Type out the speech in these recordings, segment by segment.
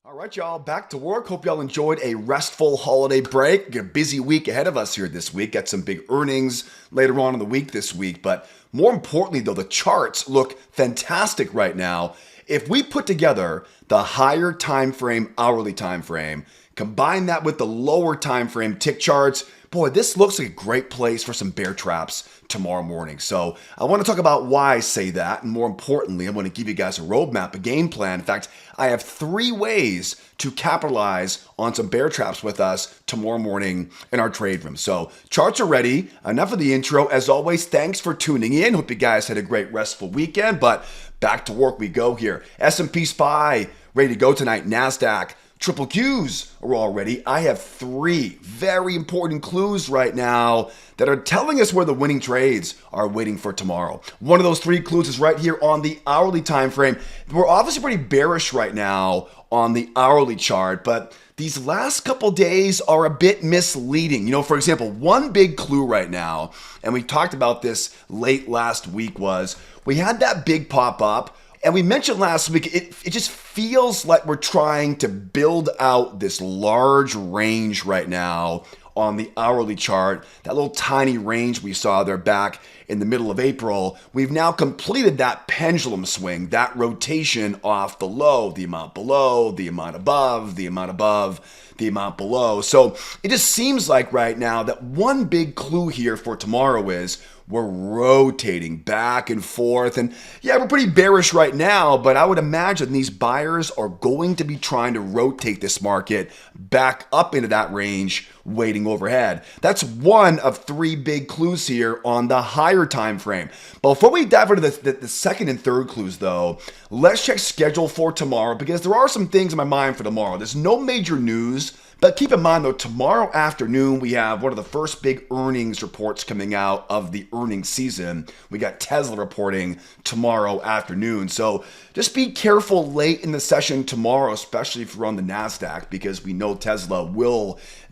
All right, y'all, back to work. Hope y'all enjoyed a restful holiday break. Got a busy week ahead of us here this week. Got some big earnings later on in the week this week. But more importantly, though, the charts look fantastic right now. If we put together the higher time frame, hourly time frame, combine that with the lower time frame tick charts, boy, this looks like a great place for some bear traps tomorrow morning. So I want to talk about why I say that. And more importantly, I want to give you guys a roadmap, a game plan. In fact, I have 3 ways to capitalize on some bear traps with us tomorrow morning in our trade room. So charts are ready. Enough of the intro. As always, thanks for tuning in. Hope you guys had a great restful weekend, but back to work we go here. S&P SPY ready to go tonight. Nasdaq. Triple Qs are all ready. I have 3 very important clues right now that are telling us where the winning trades are waiting for tomorrow. One of those 3 clues is right here on the hourly time frame. We're obviously pretty bearish right now on the hourly chart, but these last couple days are a bit misleading. You know, for example, one big clue right now, and we talked about this late last week, was we had that big pop up. And we mentioned last week, it just feels like we're trying to build out this large range right now on the hourly chart. That little tiny range we saw there back in the middle of April. We've now completed that pendulum swing, that rotation off the low, the amount below, the amount above, the amount above, the amount below. So it just seems like right now that one big clue here for tomorrow is we're rotating back and forth. And yeah, we're pretty bearish right now, but I would imagine these buyers are going to be trying to rotate this market back up into that range waiting overhead. That's one of 3 big clues here on the higher time frame. But before we dive into the second and third clues, though, let's check schedule for tomorrow, because there are some things in my mind for tomorrow. There's no major news. But keep in mind, though, tomorrow afternoon, we have one of the first big earnings reports coming out of the earnings season. We got Tesla reporting tomorrow afternoon. So just be careful late in the session tomorrow, especially if you're on the Nasdaq, because we know Tesla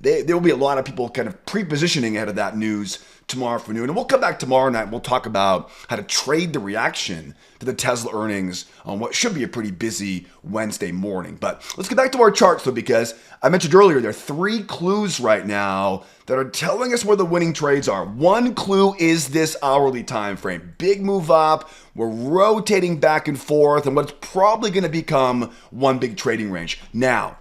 there will be a lot of people kind of pre-positioning ahead of that news tomorrow afternoon. And we'll come back tomorrow night and we'll talk about how to trade the reaction to the Tesla earnings on what should be a pretty busy Wednesday morning. But let's get back to our charts, though, because I mentioned earlier there are 3 clues right now that are telling us where the winning trades are. One clue is this hourly time frame. Big move up. We're rotating back and forth and what's probably going to become one big trading range. Now,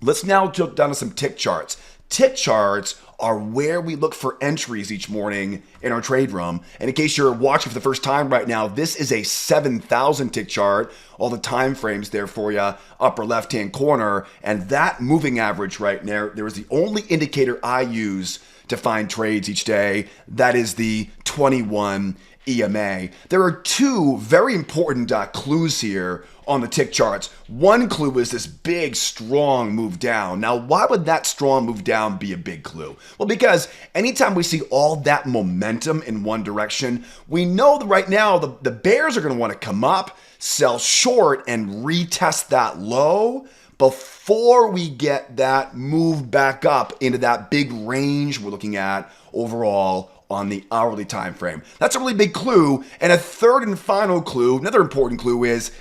let's now jump down to some tick charts. Tick charts are where we look for entries each morning in our trade room. And in case you're watching for the first time right now, this is a 7,000 tick chart. All the time frames there for you, upper left-hand corner. And that moving average right there is the only indicator I use to find trades each day. That is the 21 EMA. There are 2 very important clues here on the tick charts. One clue is this big, strong move down. Now, why would that strong move down be a big clue? Well, because anytime we see all that momentum in one direction, we know that right now the bears are going to want to come up, sell short, and retest that low before we get that move back up into that big range we're looking at overall on the hourly time frame. That's a really big clue. And a third and final clue, another important clue is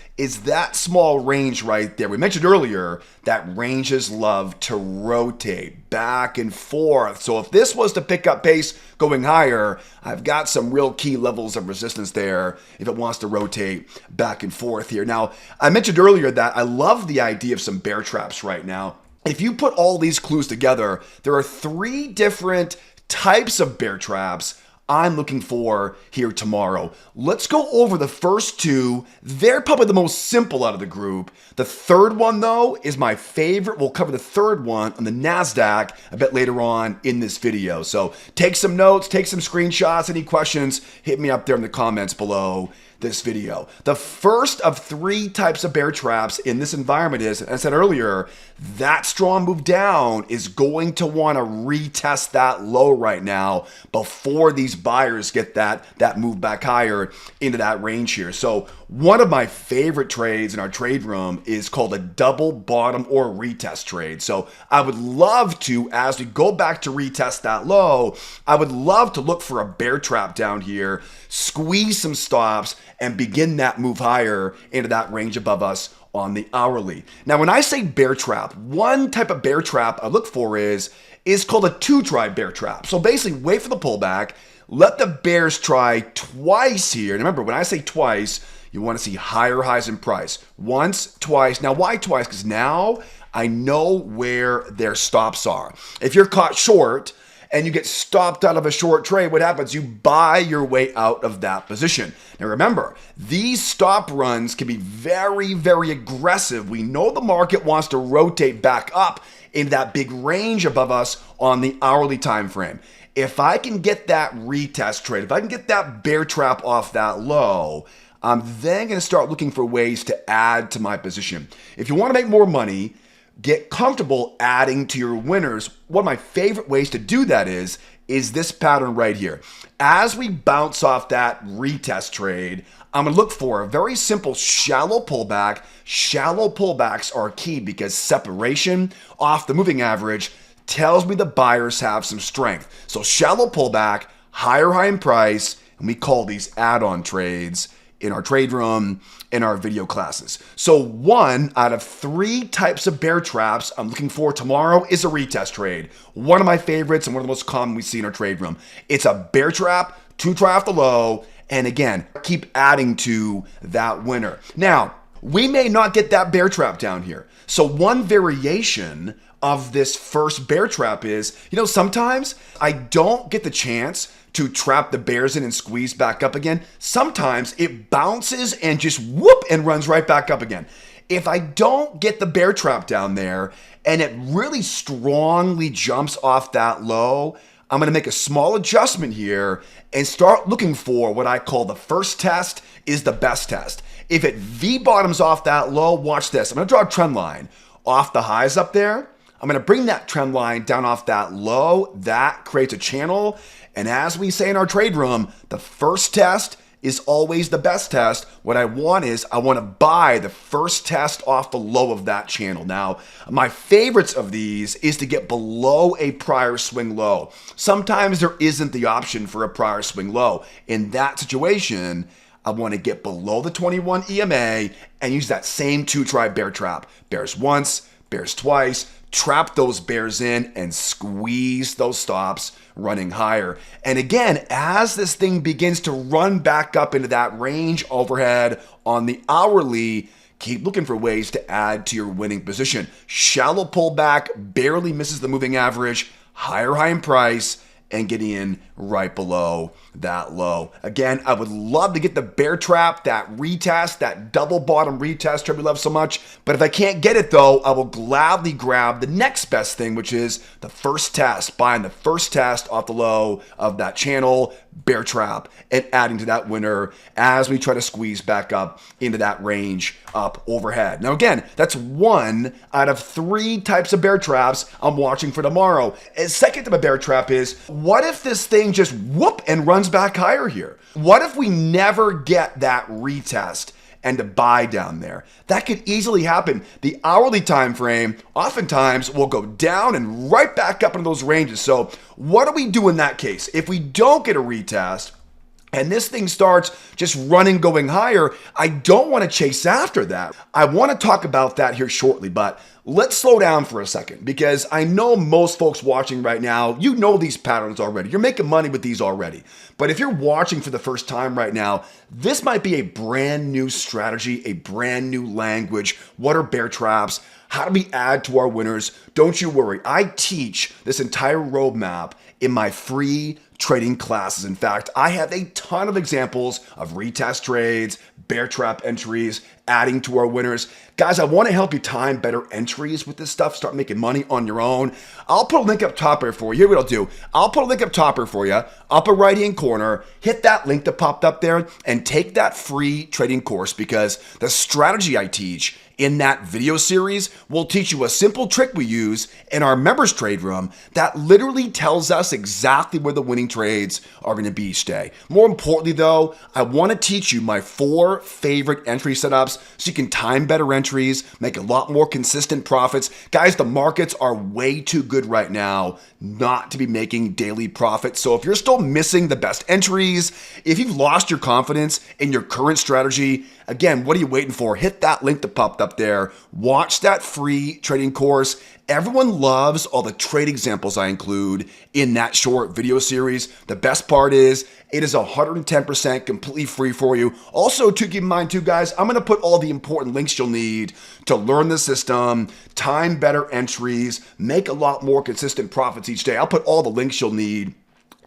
that small range right there. We mentioned earlier that ranges love to rotate back and forth. So if this was to pick up pace going higher, I've got some real key levels of resistance there if it wants to rotate back and forth here. Now, I mentioned earlier that I love the idea of some bear traps right now. If you put all these clues together, there are 3 different types of bear traps I'm looking for here tomorrow. Let's go over the first 2. They're probably the most simple out of the group. The third one, though, is my favorite. We'll cover the third one on the Nasdaq a bit later on in this video. So take some notes, take some screenshots. Any questions, hit me up there in the comments below this video. The first of 3 types of bear traps in this environment is, as I said earlier, that strong move down is going to want to retest that low right now before these buyers get that move back higher into that range here. So one of my favorite trades in our trade room is called a double bottom or retest trade. So I would love to, as we go back to retest that low, I would love to look for a bear trap down here, squeeze some stops, and begin that move higher into that range above us on the hourly. Now, when I say bear trap, one type of bear trap I look for is called a two-try bear trap. So basically, wait for the pullback, let the bears try twice here. And remember, when I say twice, you want to see higher highs in price. Once, twice. Now, why twice? Because now I know where their stops are. If you're caught short and you get stopped out of a short trade, what happens? You buy your way out of that position. Now remember, these stop runs can be very, very aggressive. We know the market wants to rotate back up in that big range above us on the hourly time frame. If I can get that retest trade, if I can get that bear trap off that low, I'm then going to start looking for ways to add to my position. If you want to make more money, get comfortable adding to your winners. One of my favorite ways to do that is this pattern right here. As we bounce off that retest trade, I'm going to look for a very simple shallow pullback. Shallow pullbacks are key because separation off the moving average tells me the buyers have some strength. So shallow pullback, higher high in price, and we call these add-on trades in our trade room, in our video classes. So 1 out of 3 types of bear traps I'm looking for tomorrow is a retest trade. One of my favorites and one of the most common we see in our trade room. It's a bear trap, 2-try off the low, and again, keep adding to that winner. Now, we may not get that bear trap down here. So one variation of this first bear trap is, sometimes I don't get the chance to trap the bears in and squeeze back up again. Sometimes it bounces and just whoop and runs right back up again. If I don't get the bear trap down there and it really strongly jumps off that low, I'm going to make a small adjustment here and start looking for what I call the first test is the best test. If it V-bottoms off that low, watch this. I'm going to draw a trend line off the highs up there. I'm going to bring that trend line down off that low. That creates a channel. And as we say in our trade room, the first test is always the best test. What I want to buy the first test off the low of that channel. Now, my favorites of these is to get below a prior swing low. Sometimes there isn't the option for a prior swing low. In that situation, I want to get below the 21 EMA and use that same 2-try bear trap. Bears once, bears twice, trap those bears in and squeeze those stops running higher. And again, as this thing begins to run back up into that range overhead on the hourly, keep looking for ways to add to your winning position. Shallow pullback, barely misses the moving average, higher high in price, and getting in right below that low. Again, I would love to get the bear trap, that retest, that double bottom retest trade we love so much. But if I can't get it though, I will gladly grab the next best thing, which is the first test, buying the first test off the low of that channel, bear trap, and adding to that winner as we try to squeeze back up into that range up overhead. Now again, that's 1 out of 3 types of bear traps I'm watching for tomorrow. And second type of bear trap is, what if this thing just whoop and runs back higher here? What if we never get that retest and to buy down there? That could easily happen. The hourly time frame oftentimes will go down and right back up into those ranges. So what do we do in that case? If we don't get a retest and this thing starts just running, going higher, I don't want to chase after that. I want to talk about that here shortly, but let's slow down for a second because I know most folks watching right now, you know these patterns already. You're making money with these already. But if you're watching for the first time right now, this might be a brand new strategy, a brand new language. What are bear traps? How do we add to our winners? Don't you worry. I teach this entire roadmap in my free trading classes. In fact, I have a ton of examples of retest trades, bear trap entries, adding to our winners. Guys, I want to help you time better entries with this stuff, start making money on your own. I'll put a link up top here for you. Here's what I'll do. I'll put a link up top here for you, upper right-hand corner. Hit that link that popped up there and take that free trading course because the strategy I teach in that video series will teach you a simple trick we use in our members trade room that literally tells us exactly where the winning trades are going to be each day. More importantly though, I want to teach you my 4 favorite entry setups ETFs so you can time better entries, make a lot more consistent profits. Guys, the markets are way too good right now not to be making daily profits. So if you're still missing the best entries, if you've lost your confidence in your current strategy, again, what are you waiting for? Hit that link that popped up there. Watch that free trading course. Everyone loves all the trade examples I include in that short video series. The best part is it is 110% completely free for you. Also, to keep in mind too, guys, I'm going to put all the important links you'll need to learn the system, time better entries, make a lot more consistent profits each day. I'll put all the links you'll need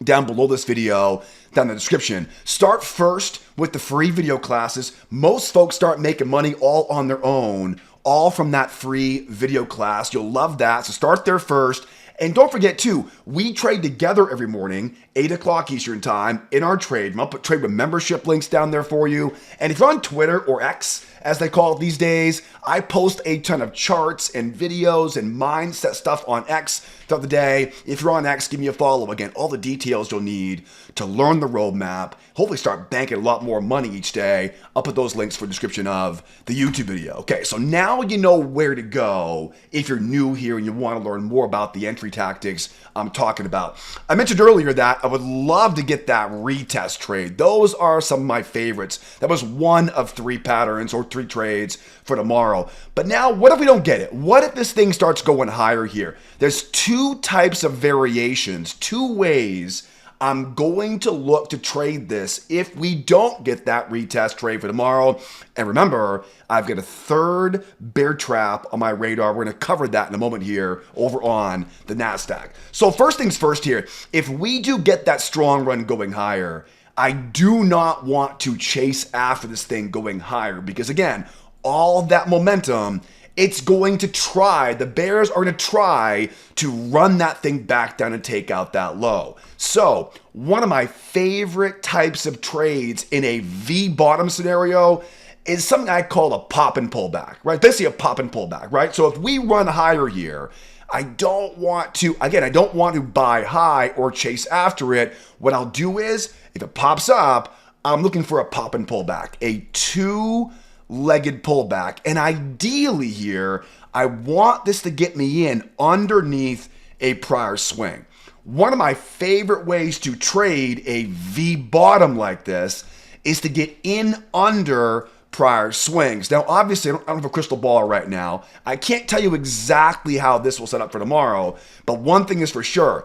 down below this video, down in the description. Start first with the free video classes. Most folks start making money all on their own, all from that free video class. You'll love that. So start there first. And don't forget too, we trade together every morning, 8 o'clock Eastern time in our trade. I'll put trade with membership links down there for you. And if you're on Twitter or X, as they call it these days, I post a ton of charts and videos and mindset stuff on X throughout the day. If you're on X, give me a follow. Again, all the details you'll need to learn the roadmap, hopefully start banking a lot more money each day. I'll put those links for the description of the YouTube video. Okay, so now you know where to go if you're new here and you want to learn more about the entry tactics I'm talking about. I mentioned earlier that I would love to get that retest trade. Those are some of my favorites. That was one of 3 patterns or 3 trades for tomorrow. But now, what if we don't get it? What if this thing starts going higher here? There's 2 types of variations, 2 ways I'm going to look to trade this if we don't get that retest trade for tomorrow. And remember, I've got a 3rd bear trap on my radar. We're going to cover that in a moment here over on the Nasdaq. So first things first here, if we do get that strong run going higher, I do not want to chase after this thing going higher because again, all that momentum, it's going to try, the bears are going to try to run that thing back down and take out that low. So one of my favorite types of trades in a V bottom scenario is something I call a pop and pullback, right? Basically a pop and pullback, right? So if we run higher here, I don't want to buy high or chase after it. What I'll do is, if it pops up, I'm looking for a pop and pullback, a 2-legged pullback. And ideally here, I want this to get me in underneath a prior swing. One of my favorite ways to trade a V bottom like this is to get in under prior swings. Now, obviously, I don't have a crystal ball right now. I can't tell you exactly how this will set up for tomorrow, but one thing is for sure.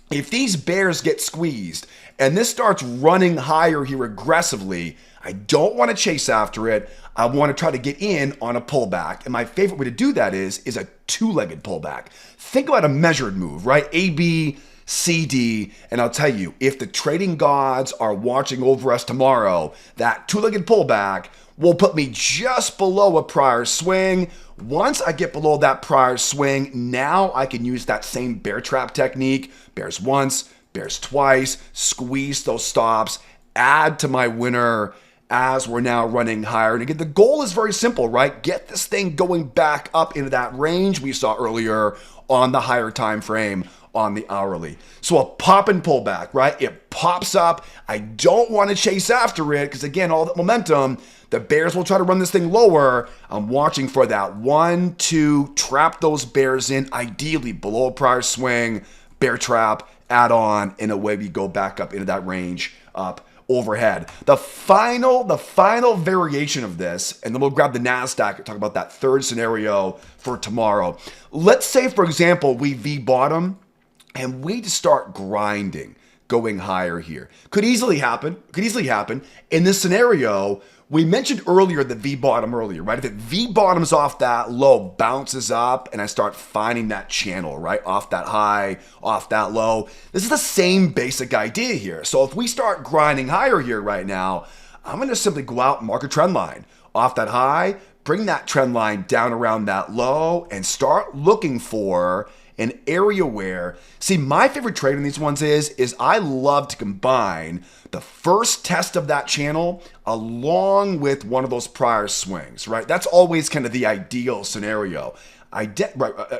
If these bears get squeezed and this starts running higher here aggressively, I don't want to chase after it. I want to try to get in on a pullback. And my favorite way to do that is a 2-legged pullback. Think about a measured move, right? A, B, C, D. And I'll tell you, if the trading gods are watching over us tomorrow, that 2-legged pullback will put me just below a prior swing. Once I get below that prior swing, now I can use that same bear trap technique. Bears once, bears twice, squeeze those stops, add to my winner as we're now running higher. And again, the goal is very simple, right? Get this thing going back up into that range we saw earlier on the higher time frame on the hourly. So a pop and pullback, right? It pops up. I don't want to chase after it because again, all that momentum, the bears will try to run this thing lower. I'm watching for that 1, 2, trap those bears in, ideally below a prior swing, bear trap, add on, and away we go back up into that range up overhead. The final variation of this, and then we'll grab the Nasdaq and talk about that 3rd scenario for tomorrow. Let's say, for example, we V bottom and we just start grinding, going higher here. Could easily happen. In this scenario, we mentioned earlier the V bottom earlier, right? If it V bottoms off that low, bounces up, and I start finding that channel, right? Off that high, off that low. This is the same basic idea here. So if we start grinding higher here right now, I'm going to simply go out and mark a trend line off that high, bring that trend line down around that low, and start looking for an area where, see, my favorite trade in these ones is I love to combine the first test of that channel along with one of those prior swings, right? That's always kind of the ideal scenario.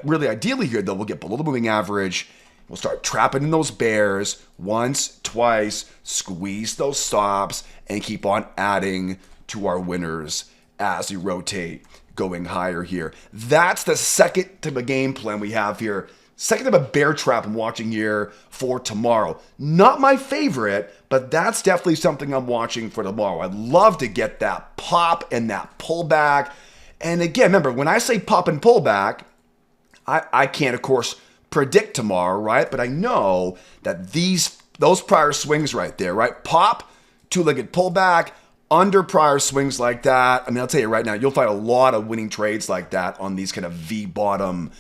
Really ideally here, though, we'll get below the moving average. We'll start trapping in those bears once, twice, squeeze those stops, and keep on adding to our winners as we rotate going higher here. That's the second type of game plan we have here. Second type of bear trap I'm watching here for tomorrow. Not my favorite, but that's definitely something I'm watching for tomorrow. I'd love to get that pop and that pullback. And again, remember, when I say pop and pullback, I can't, of course, predict tomorrow, right? But I know that those prior swings right there, right? Pop, two-legged pullback, under prior swings like that. I mean, I'll tell you right now, you'll find a lot of winning trades like that on these kind of V-bottom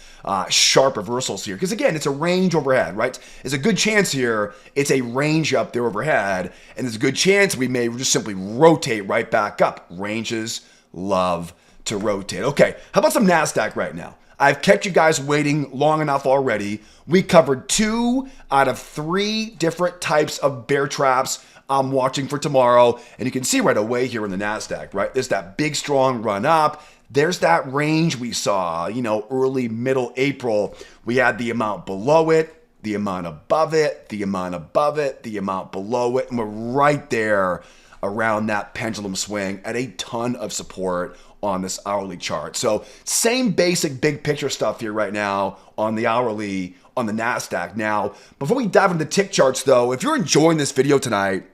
sharp reversals here. Because again, it's a range overhead, right? There's a good chance here it's a range up there overhead, and there's a good chance we may just simply rotate right back up. Ranges love to rotate. Okay, how about some Nasdaq right now? I've kept you guys waiting long enough already. We covered 2 out of 3 different types of bear traps I'm watching for tomorrow. And you can see right away here in the Nasdaq, right? There's that big, strong run up. There's that range we saw, early, middle April. We had the amount below it, the amount above it, the amount above it, the amount below it. And we're right there around that pendulum swing at a ton of support on this hourly chart. So same basic big picture stuff here right now on the hourly, on the Nasdaq. Now, before we dive into the tick charts though, if you're enjoying this video tonight,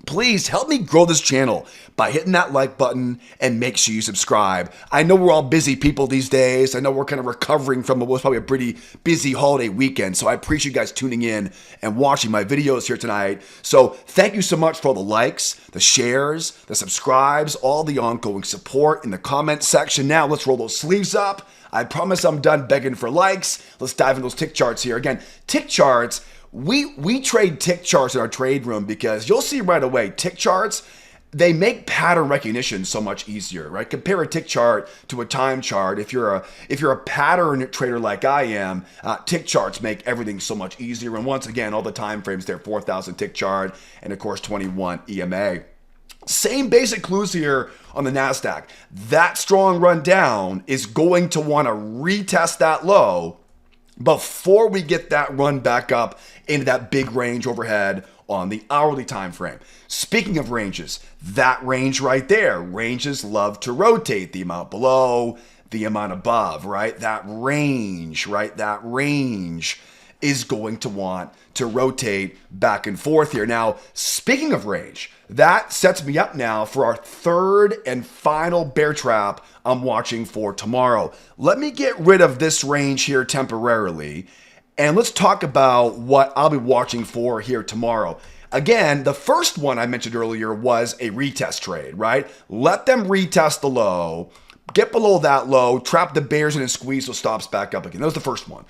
please help me grow this channel by hitting that like button and make sure you subscribe. I know we're all busy people these days. I know we're kind of recovering from what was probably a pretty busy holiday weekend. So I appreciate you guys tuning in and watching my videos here tonight. So thank you so much for all the likes, the shares, the subscribes, all the ongoing support in the comment section. Now let's roll those sleeves up. I promise I'm done begging for likes. Let's dive into those tick charts here. Again, tick charts. We trade tick charts in our trade room because you'll see right away, tick charts, they make pattern recognition so much easier, right? Compare a tick chart to a time chart. If you're a pattern trader like I am, tick charts make everything so much easier. And once again, all the time frames there, 4,000 tick chart, and of course 21 EMA. Same basic clues here on the Nasdaq. That strong run down is going to want to retest that low before we get that run back up into that big range overhead on the hourly time frame. Speaking of ranges, that range right there, ranges love to rotate. The amount below, the amount above, right? That range, right? That range is going to want to rotate back and forth here. Now, speaking of range, that sets me up now for our third and final bear trap I'm watching for tomorrow. Let me get rid of this range here temporarily, and let's talk about what I'll be watching for here tomorrow. Again, the first one I mentioned earlier was a retest trade, right? Let them retest the low, get below that low, trap the bears in and squeeze those stops back up again. That was the first one.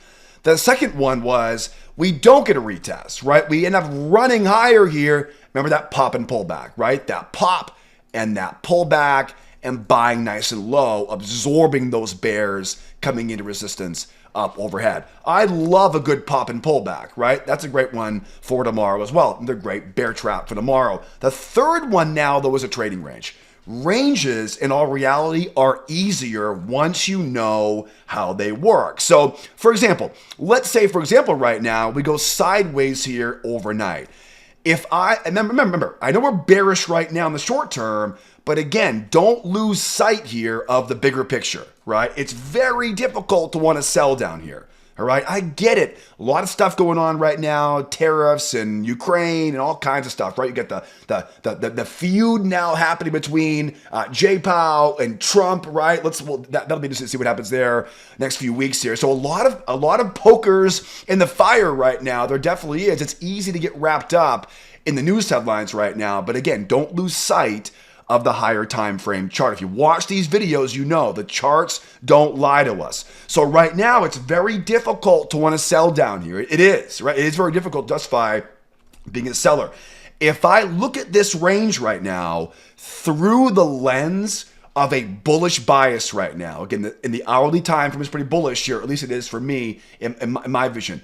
The second one was we don't get a retest, right? We end up running higher here. Remember that pop and pullback, right? That pop and that pullback and buying nice and low, absorbing those bears coming into resistance up overhead. I love a good pop and pullback, right? That's a great one for tomorrow as well. They're great bear trap for tomorrow. The third one now, though, is a trading range. Ranges, in all reality, are easier once you know how they work. So, for example, let's say, right now, we go sideways here overnight. Remember, I know we're bearish right now in the short term, but again, don't lose sight here of the bigger picture, right? It's very difficult to want to sell down here. All right, I get it. A lot of stuff going on right now, tariffs and Ukraine and all kinds of stuff, right? You get the feud now happening between Jay Powell and Trump, right? That'll be interesting to see what happens there next few weeks here. So a lot of pokers in the fire right now. There definitely is. It's easy to get wrapped up in the news headlines right now, but again, don't lose sight of the higher time frame chart. If you watch these videos, you know the charts don't lie to us. So right now, it's very difficult to want to sell down here. It is, right? It is very difficult to justify being a seller. If I look at this range right now through the lens of a bullish bias right now, again, in the hourly time frame is pretty bullish here, at least it is for me in my vision.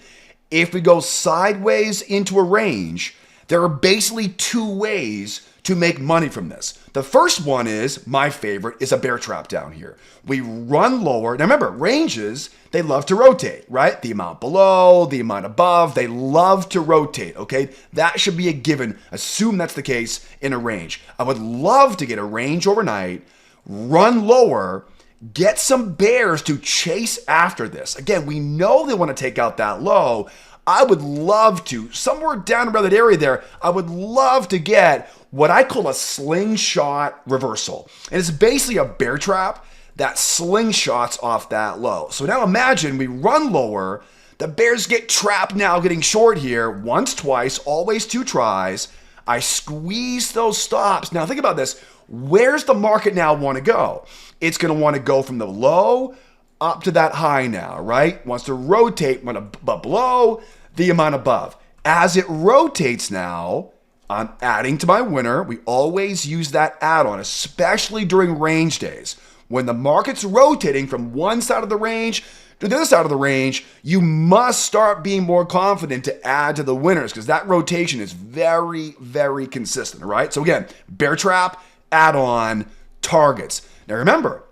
If we go sideways into a range, there are basically 2 ways to make money from this. The first one is, my favorite, is a bear trap down here. We run lower. Now remember, ranges, they love to rotate, right? The amount below, the amount above, they love to rotate, okay? That should be a given. Assume that's the case in a range. I would love to get a range overnight run lower, get some bears to chase after this. Again, we know they want to take out that low. I would love to, somewhere down around that area there, I would love to get what I call a slingshot reversal. And it's basically a bear trap that slingshots off that low. So now imagine we run lower, the bears get trapped now getting short here, once, twice, always 2 tries. I squeeze those stops. Now think about this. Where's the market now want to go? It's going to want to go from the low up to that high now, right? Wants to rotate but below the amount above. As it rotates now, I'm adding to my winner. We always use that add-on, especially during range days. When the market's rotating from one side of the range to the other side of the range, you must start being more confident to add to the winners because that rotation is very, very consistent, right? So again, bear trap, add-on, targets. Now remember,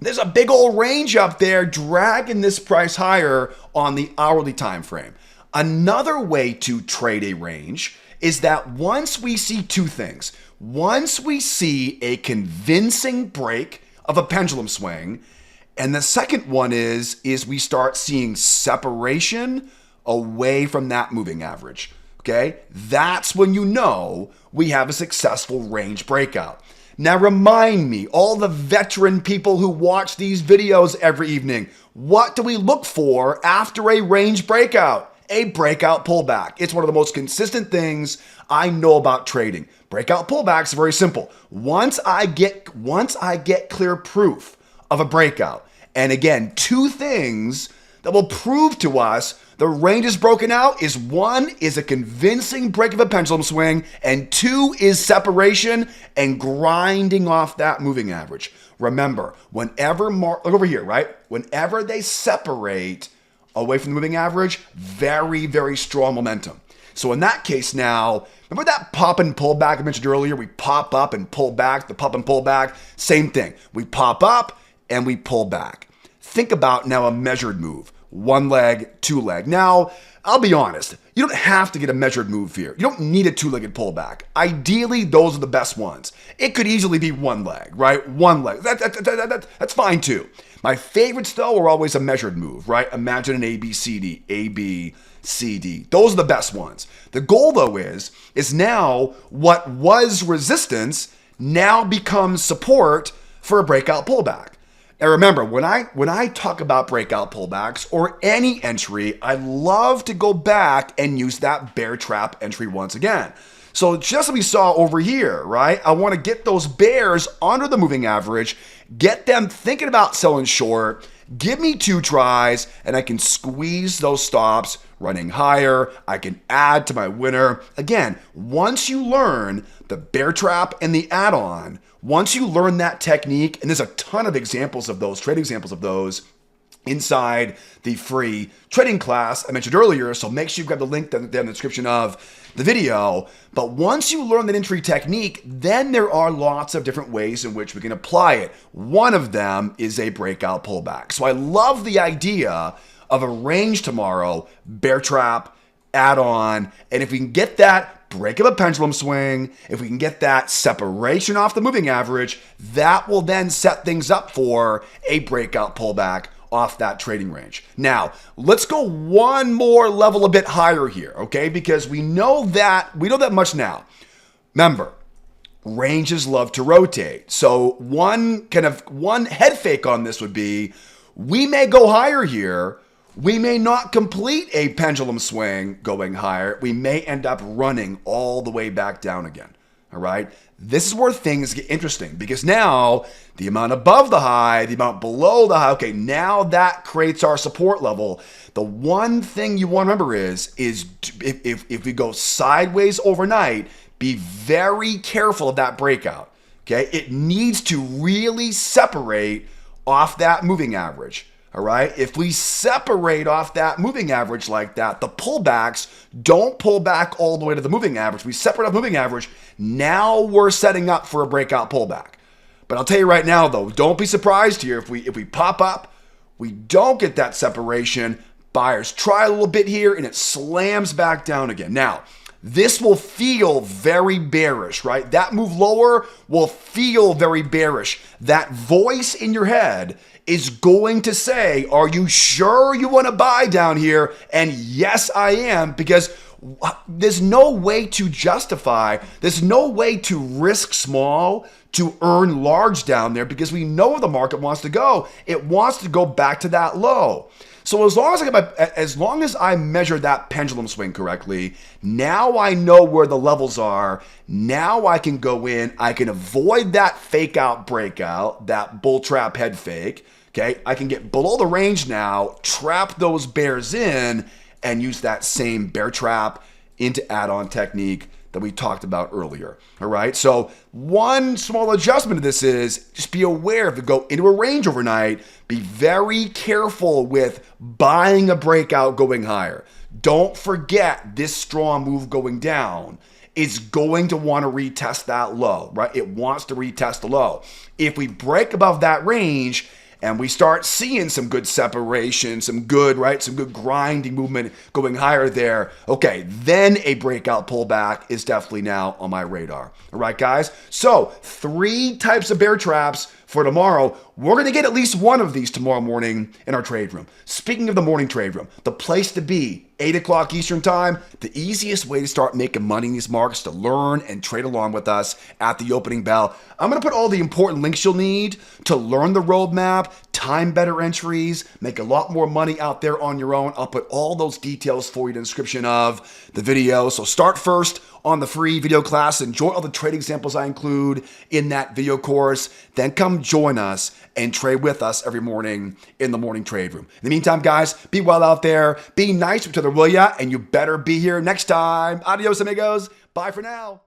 there's a big old range up there dragging this price higher on the hourly time frame. Another way to trade a range is that once we see 2 things, once we see a convincing break of a pendulum swing, and the second one is we start seeing separation away from that moving average, okay? That's when you know we have a successful range breakout. Now remind me, all the veteran people who watch these videos every evening, what do we look for after a range breakout? A breakout pullback. It's one of the most consistent things I know about trading. Breakout pullbacks are very simple. Once I get clear proof of a breakout, and again, 2 things that will prove to us the range is broken out is 1 is a convincing break of a pendulum swing, and 2 is separation and grinding off that moving average. Remember, whenever look over here, right? Whenever they separate away from the moving average, very, very strong momentum. So in that case now, remember that pop and pull back I mentioned earlier? We pop up and pull back, the pop and pull back, same thing. We pop up and we pull back. Think about now a measured move. 1 leg, 2 leg. Now, I'll be honest, you don't have to get a measured move here. You don't need a 2-legged pullback. Ideally, those are the best ones. It could easily be 1 leg, right? 1 leg. That's fine too. My favorites, though, are always a measured move, right? Imagine an A, B, C, D, A, B, C, D. Those are the best ones. The goal, though, is now what was resistance now becomes support for a breakout pullback. Now remember, when I talk about breakout pullbacks or any entry, I love to go back and use that bear trap entry once again. So just as we saw over here, right? I want to get those bears under the moving average, get them thinking about selling short, give me 2 tries, and I can squeeze those stops running higher. I can add to my winner. Again, once you learn the bear trap and the add-on, once you learn that technique, and there's a ton of examples of those, trade examples of those inside the free trading class I mentioned earlier, so make sure you grab the link down in the description of the video. But once you learn that entry technique, then there are lots of different ways in which we can apply it. One of them is a breakout pullback. So I love the idea of a range tomorrow, bear trap, add on, and if we can get that break of a pendulum swing, if we can get that separation off the moving average, that will then set things up for a breakout pullback off that trading range. Now, let's go one more level a bit higher here, okay? Because we know that much now. Remember, ranges love to rotate. So one head fake on this would be, we may go higher here. We may not complete a pendulum swing going higher. We may end up running all the way back down again. All right. This is where things get interesting because now the amount above the high, the amount below the high, okay, now that creates our support level. The one thing you want to remember is if we go sideways overnight, be very careful of that breakout. Okay. It needs to really separate off that moving average. All right. If we separate off that moving average like that, the pullbacks don't pull back all the way to the moving average. We separate off moving average. Now we're setting up for a breakout pullback. But I'll tell you right now, though, don't be surprised here if we pop up, we don't get that separation. Buyers try a little bit here and it slams back down again. Now, this will feel very bearish, right? That move lower will feel very bearish. That voice in your head is going to say, are you sure you want to buy down here? And yes, I am, because there's no way to justify, there's no way to risk small to earn large down there, because we know where the market wants to go. It wants to go back to that low. So as long as I measure that pendulum swing correctly, now I know where the levels are. Now I can go in, I can avoid that fake out breakout, that bull trap head fake. Okay, I can get below the range now, trap those bears in, and use that same bear trap into add-on technique that we talked about earlier. All right, so one small adjustment to this is just be aware if you go into a range overnight, be very careful with buying a breakout going higher. Don't forget this strong move going down is going to want to retest that low, right? It wants to retest the low. If we break above that range, and we start seeing some good separation, some good grinding movement going higher there, okay, then a breakout pullback is definitely now on my radar. All right, guys? So 3 types of bear traps for tomorrow. We're going to get at least one of these tomorrow morning in our trade room. Speaking of the morning trade room, the place to be, 8 o'clock Eastern time, the easiest way to start making money in these markets to learn and trade along with us at the opening bell. I'm going to put all the important links you'll need to learn the roadmap, time better entries, make a lot more money out there on your own. I'll put all those details for you in the description of the video. So start first on the free video class. Enjoy all the trade examples I include in that video course. Then come join us and trade with us every morning in the morning trade room. In the meantime, guys, be well out there. Be nice to each other, will ya? And you better be here next time. Adios, amigos. Bye for now.